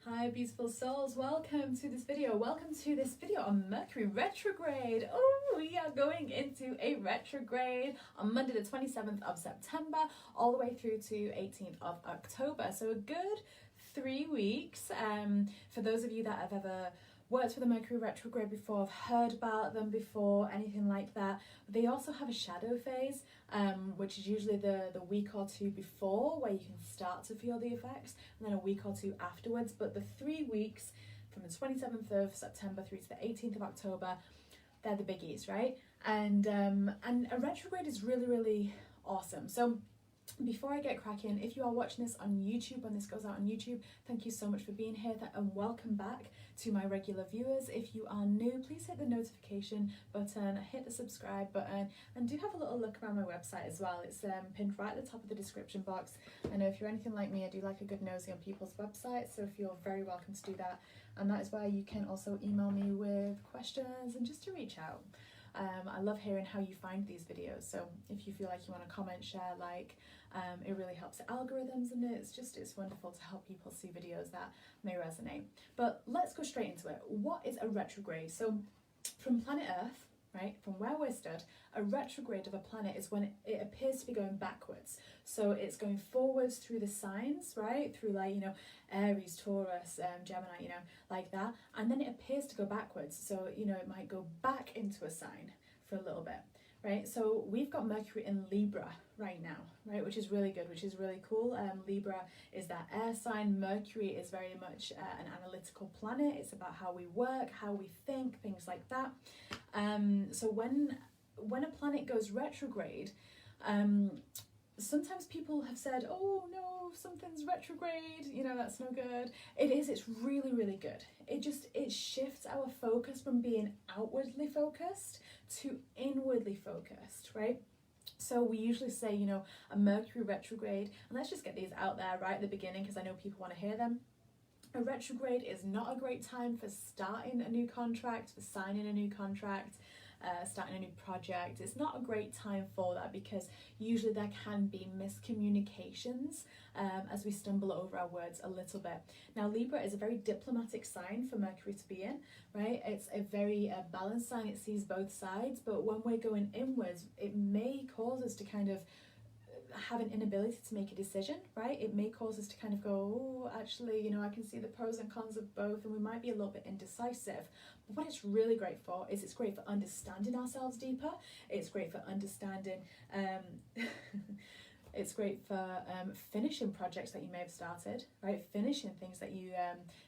Hi beautiful souls, welcome to this video. Welcome to this video on Mercury Retrograde. Oh, we are going into a retrograde on Monday the 27th of September all the way through to 18th of October. So a good 3 weeks. For those of you that have ever worked with a Mercury retrograde before, have heard about them before, anything like that. They also have a shadow phase, which is usually the week or two before, where you can start to feel the effects, and then a week or two afterwards. But the 3 weeks from the 27th of September through to the 18th of October, they're the biggies, right? And a retrograde is really, really awesome. So before I get cracking, if you are watching this on YouTube, when this goes out on YouTube, thank you so much for being here and welcome back to my regular viewers. If you are new, please hit the notification button, hit the subscribe button, and do have a little look around my website as well. It's pinned right at the top of the description box. I know if you're anything like me, I do like a good nosy on people's websites, so if you're very welcome to do that. And that is where you can also email me with questions and just to reach out. I love hearing how you find these videos, so if you feel like you want to comment, share, like, it really helps the algorithms, and it's wonderful to help people see videos that may resonate. But let's go straight into it. What is a retrograde? So from planet Earth, right, from where we're stood, a retrograde of a planet is when it appears to be going backwards. So it's going forwards through the signs, right, through, like, you know, Aries, Taurus, Gemini, you know, like that, and then it appears to go backwards. So, you know, it might go back into a sign for a little bit, right? So we've got Mercury in Libra right now, right, which is really good, which is really cool. Libra is that air sign. Mercury is very much an analytical planet. It's about how we work, how we think, things like that. So when a planet goes retrograde, sometimes people have said, oh no, something's retrograde, you know, that's no good. It's really, really good. It shifts our focus from being outwardly focused to inwardly focused, right? So we usually say, you know, a Mercury retrograde, and let's just get these out there right at the beginning because I know people want to hear them. A retrograde is not a great time for starting a new contract, for signing a new contract, starting a new project. It's not a great time for that because usually there can be miscommunications as we stumble over our words a little bit. Now Libra is a very diplomatic sign for Mercury to be in, right? It's a very balanced sign. It sees both sides, but when we're going inwards, it may cause us to kind of have an inability to make a decision, right? It may cause us to kind of go, oh, actually, you know, I can see the pros and cons of both, and we might be a little bit indecisive. But what it's really great for is it's great for understanding ourselves deeper. It's great for understanding it's great for finishing projects that you may have started, right? Finishing things that you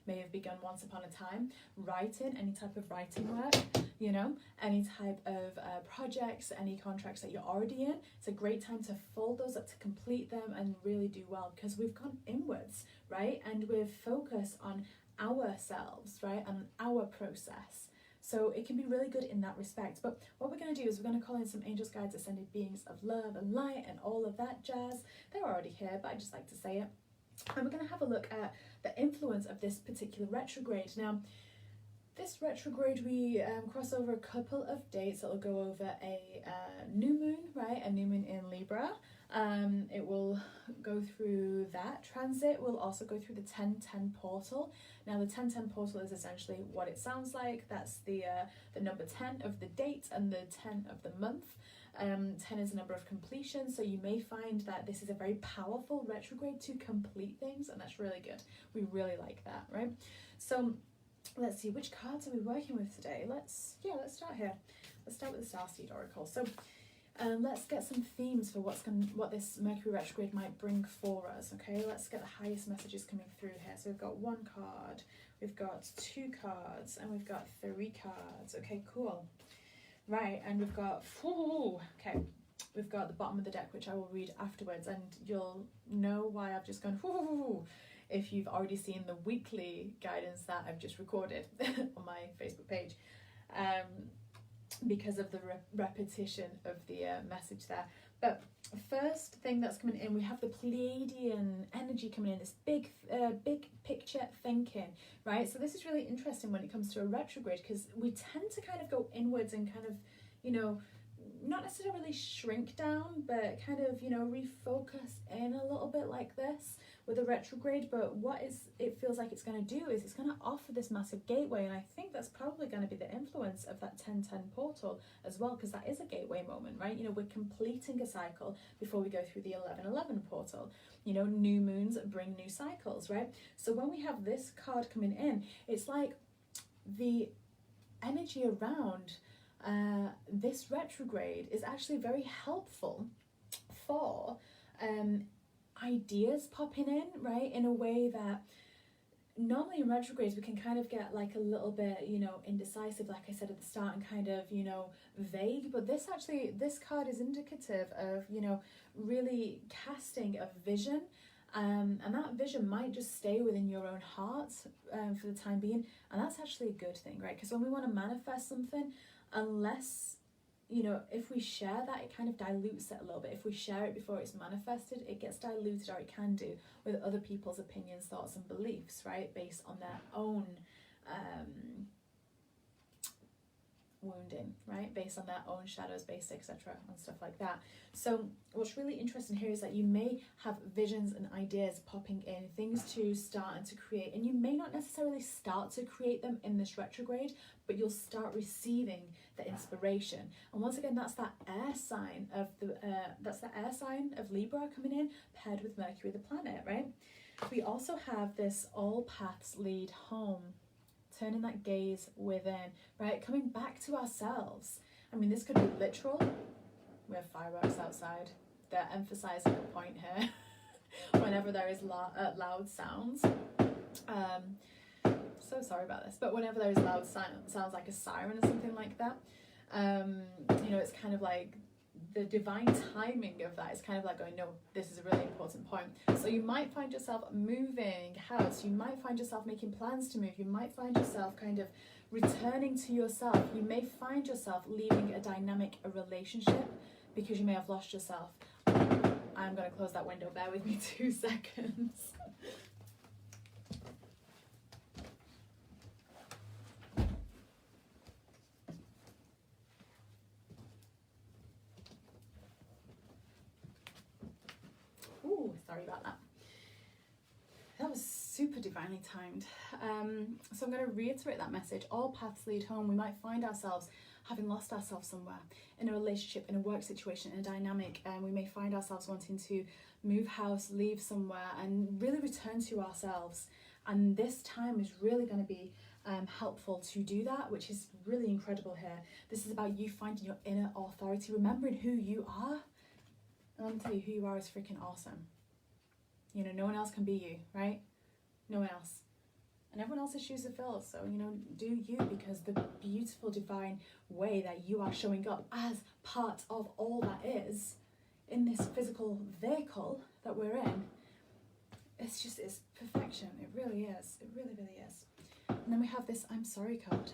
may have begun once upon a time. Writing, any type of writing work, you know, any type of projects, any contracts that you're already in. It's a great time to fold those up, to complete them and really do well because we've gone inwards, right? And we're focused on ourselves, right? And our process. So it can be really good in that respect. But what we're going to do is we're going to call in some angels, guides, ascended beings of love and light and all of that jazz. They're already here, but I just like to say it. And we're going to have a look at the influence of this particular retrograde. Now, this retrograde, we cross over a couple of dates. It'll go over a new moon, right? A new moon in Libra. It will go through that transit. We'll also go through the 1010 portal. Now the 1010 portal is essentially what it sounds like. That's the number 10 of the date and the 10 of the month. 10 is a number of completion, so you may find that this is a very powerful retrograde to complete things, and that's really good. We really like that, right? So let's see, which cards are we working with today? Let's start here. Let's start with the Starseed Oracle. So let's get some themes for what this Mercury retrograde might bring for us. Okay, let's get the highest messages coming through here. So we've got 1 card, we've got 2 cards, and we've got 3 cards. Okay, cool. Right, and we've got we've got the bottom of the deck, which I will read afterwards, and you'll know why I've just gone if you've already seen the weekly guidance that I've just recorded on my Facebook page. Because of the repetition of the message there. But first thing that's coming in, we have the Pleiadian energy coming in, this big picture thinking, right? So this is really interesting when it comes to a retrograde because we tend to kind of go inwards and kind of, you know, not necessarily shrink down, but kind of, you know, refocus in a little bit like this with a retrograde. But what it feels like it's going to do is it's going to offer this massive gateway, and I think that's probably going to be the influence of that 1010 portal as well, because that is a gateway moment, right? You know, we're completing a cycle before we go through the 1111 portal. You know, new moons bring new cycles, right? So when we have this card coming in, it's like the energy around this retrograde is actually very helpful for ideas popping in, right? In a way that normally in retrogrades we can kind of get like a little bit, you know, indecisive, like I said at the start, and kind of, you know, vague. But this card is indicative of, you know, really casting a vision, and that vision might just stay within your own heart for the time being, and that's actually a good thing, right? Because when we want to manifest something, unless, you know, if we share that, it kind of dilutes it a little bit. If we share it before it's manifested, it gets diluted, or it can do, with other people's opinions, thoughts and beliefs, right, based on their own wounding, right, based on their own shadows, based, etc., and stuff like that. So what's really interesting here is that you may have visions and ideas popping in, things to start and to create, and you may not necessarily start to create them in this retrograde, but you'll start receiving the inspiration. And once again, that's that air sign of Libra coming in, paired with Mercury the planet, right? We also have this all paths lead home, turning that gaze within, right? Coming back to ourselves. I mean, this could be literal. We have fireworks outside. They're emphasizing a point here. Whenever there is loud sounds. So sorry about this. But whenever there is loud sounds like a siren or something like that, you know, it's kind of like the divine timing of that is kind of like going, no, this is a really important point. So you might find yourself moving house, you might find yourself making plans to move, you might find yourself kind of returning to yourself, you may find yourself leaving a relationship because you may have lost yourself. I'm going to close that window, bear with me 2 seconds. Sorry about that. That was super divinely timed. So I'm going to reiterate that message. All paths lead home. We might find ourselves having lost ourselves somewhere, in a relationship, in a work situation, in a dynamic, and we may find ourselves wanting to move house, leave somewhere, and really return to ourselves. And this time is really going to be helpful to do that, which is really incredible here. This is about you finding your inner authority, remembering who you are. And let me tell you, who you are is freaking awesome. You know, no one else can be you, right? No one else. And everyone else's shoes are filled. So, you know, do you, because the beautiful divine way that you are showing up as part of all that is in this physical vehicle that we're in, it's perfection. It really is. It really, really is. And then we have this I'm sorry card.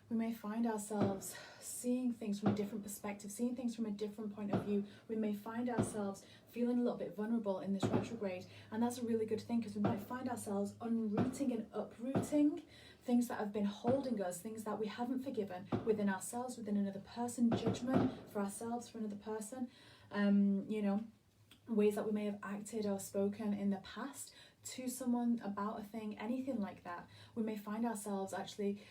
We may find ourselves seeing things from a different perspective, seeing things from a different point of view. We may find ourselves feeling a little bit vulnerable in this retrograde, and that's a really good thing, because we might find ourselves unrooting and uprooting things that have been holding us, things that we haven't forgiven within ourselves, within another person, judgment for ourselves, for another person, you know, ways that we may have acted or spoken in the past to someone about a thing, anything like that. We may find ourselves actually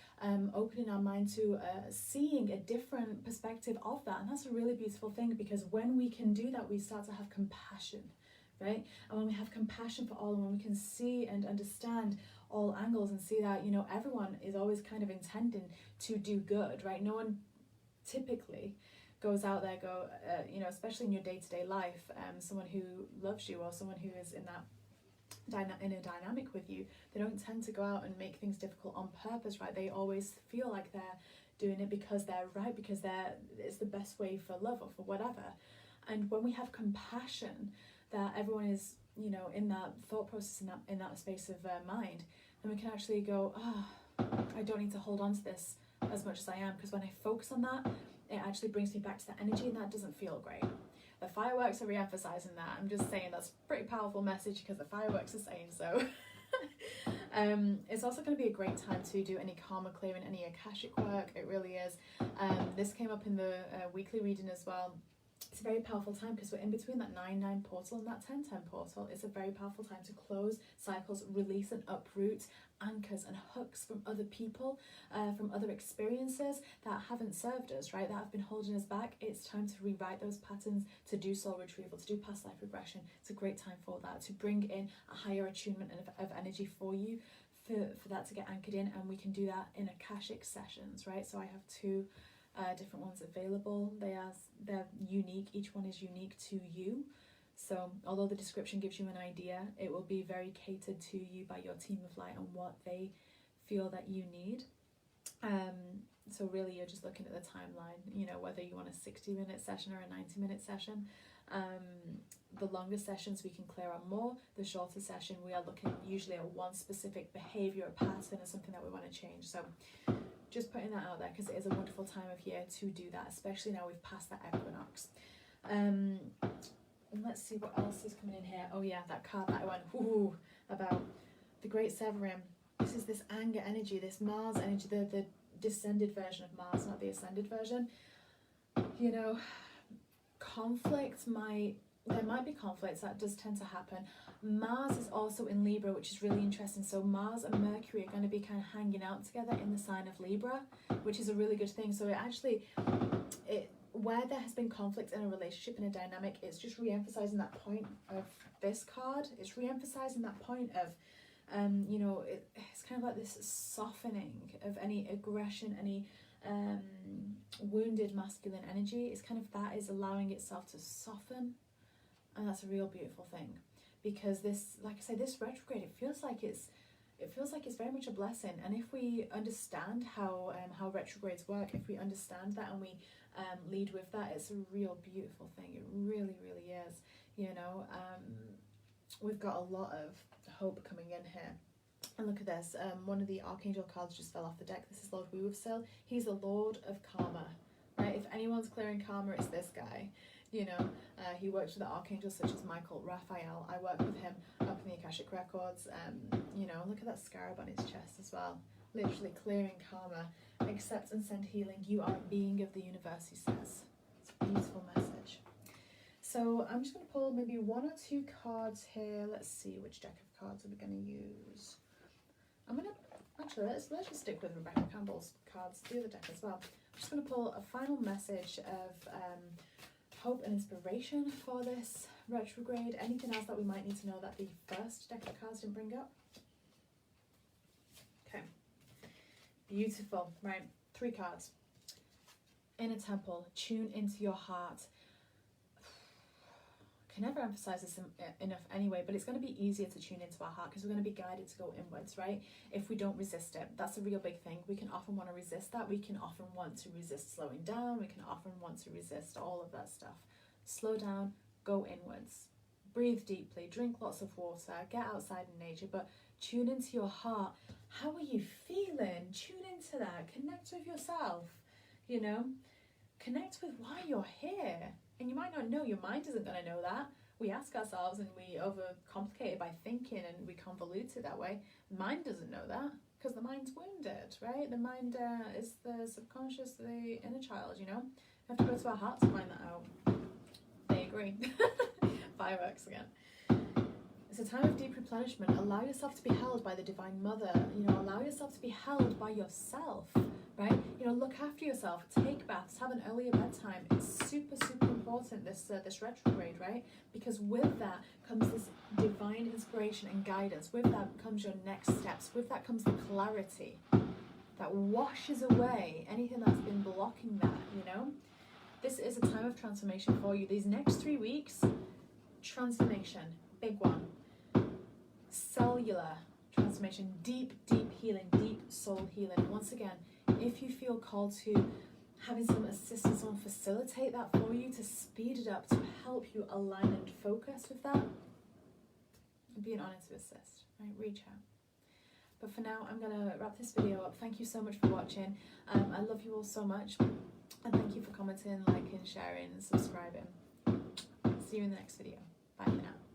opening our mind to seeing a different perspective of that, and that's a really beautiful thing, because when we can do that, we start to have compassion, right? And when we have compassion for all, and when we can see and understand all angles and see that, you know, everyone is always kind of intending to do good, right? No one typically goes out there, you know, especially in your day-to-day life, someone who loves you or someone who is in a dynamic with you, they don't tend to go out and make things difficult on purpose, right? They always feel like they're doing it because they're right, because it's the best way for love or for whatever. And when we have compassion that everyone is, you know, in that thought process, in that space of mind, then we can actually go, I don't need to hold on to this as much as I am, because when I focus on that, it actually brings me back to that energy, and that doesn't feel great. The fireworks are re-emphasizing that. I'm just saying that's a pretty powerful message, because the fireworks are saying so. It's also going to be a great time to do any karma clearing, any Akashic work. It really is. This came up in the weekly reading as well. It's a very powerful time because we're in between that 9-9 portal and that 10-10 portal. It's a very powerful time to close cycles, release and uproot anchors and hooks from other people, from other experiences that haven't served us, right? That have been holding us back. It's time to rewrite those patterns, to do soul retrieval, to do past life regression. It's a great time for that, to bring in a higher attunement of energy for you, for that to get anchored in. And we can do that in Akashic sessions, right? So I have two different ones available. They're unique. Each one is unique to you. So although the description gives you an idea, it will be very catered to you by your team of light and what they feel that you need. So really you're just looking at the timeline, you know, whether you want a 60-minute session or a 90-minute session. The longer sessions we can clear on more. The shorter session we are looking usually at one specific behaviour or pattern or something that we want to change. So just putting that out there because it is a wonderful time of year to do that, especially now we've passed that equinox. And let's see what else is coming in here. Oh yeah, that card that I went about, the Great Severing. This is this anger energy, this Mars energy, the descended version of Mars, not the ascended version. You know, there might be conflicts, that does tend to happen. Mars is also in Libra, which is really interesting. So Mars and Mercury are going to be kind of hanging out together in the sign of Libra, which is a really good thing. So where there has been conflict in a relationship, in a dynamic, it's just re-emphasizing that point of this card. It's re-emphasizing that point of, you know, it's kind of like this softening of any aggression, any wounded masculine energy. It's kind of that is allowing itself to soften, and that's a real beautiful thing. Because this, like I say, this retrograde, it feels like it's very much a blessing. And if we understand how retrogrades work, if we understand that and we lead with that, it's a real beautiful thing. It really, really is. You know, we've got a lot of hope coming in here. And look at this. One of the Archangel cards just fell off the deck. This is Lord Wuwafsil. He's the Lord of Karma. Right? If anyone's clearing karma, it's this guy. You know, he works with the archangels such as Michael, Raphael. I work with him up in the Akashic Records. You know, look at that scarab on his chest as well. Literally clearing karma. Accept and send healing. You are a being of the universe, he says. It's a beautiful message. So I'm just going to pull maybe one or two cards here. Let's see, which deck of cards are we going to use? I'm going to, actually, let's just stick with Rebecca Campbell's cards, the other deck as well. I'm just going to pull a final message of hope and inspiration for this retrograde. Anything else that we might need to know that the first deck of cards didn't bring up? Okay, beautiful. Right, 3 cards. Inner temple, tune into your heart. I can never emphasize this enough anyway, but it's going to be easier to tune into our heart because we're going to be guided to go inwards, right? If we don't resist it, that's a real big thing. We can often want to resist that. We can often want to resist slowing down. We can often want to resist all of that stuff. Slow down, go inwards, breathe deeply, drink lots of water, get outside in nature, but tune into your heart. How are you feeling? Tune into that. Connect with yourself, you know? Connect with why you're here. And you might not know, your mind isn't going to know that. We ask ourselves and we overcomplicate it by thinking and we convolute it that way. The mind doesn't know that because the mind's wounded, right? The mind is the subconscious, the inner child, you know? We have to go to our heart to find that out. They agree. Fireworks again. It's a time of deep replenishment. Allow yourself to be held by the Divine Mother. You know, allow yourself to be held by yourself, right? You know, look after yourself. Take baths. Have an earlier bedtime. It's super, super important, this retrograde, right? Because with that comes this divine inspiration and guidance. With that comes your next steps. With that comes the clarity that washes away anything that's been blocking that, you know? This is a time of transformation for you. These next 3 weeks, transformation, big one. Cellular transformation, deep, deep healing, deep soul healing. Once again, if you feel called to having some assistance or facilitate that for you, to speed it up, to help you align and focus with that, it'd be an honor to assist, right? Reach out. But for now, I'm going to wrap this video up. Thank you so much for watching. I love you all so much. And thank you for commenting, liking, sharing, and subscribing. See you in the next video. Bye for now.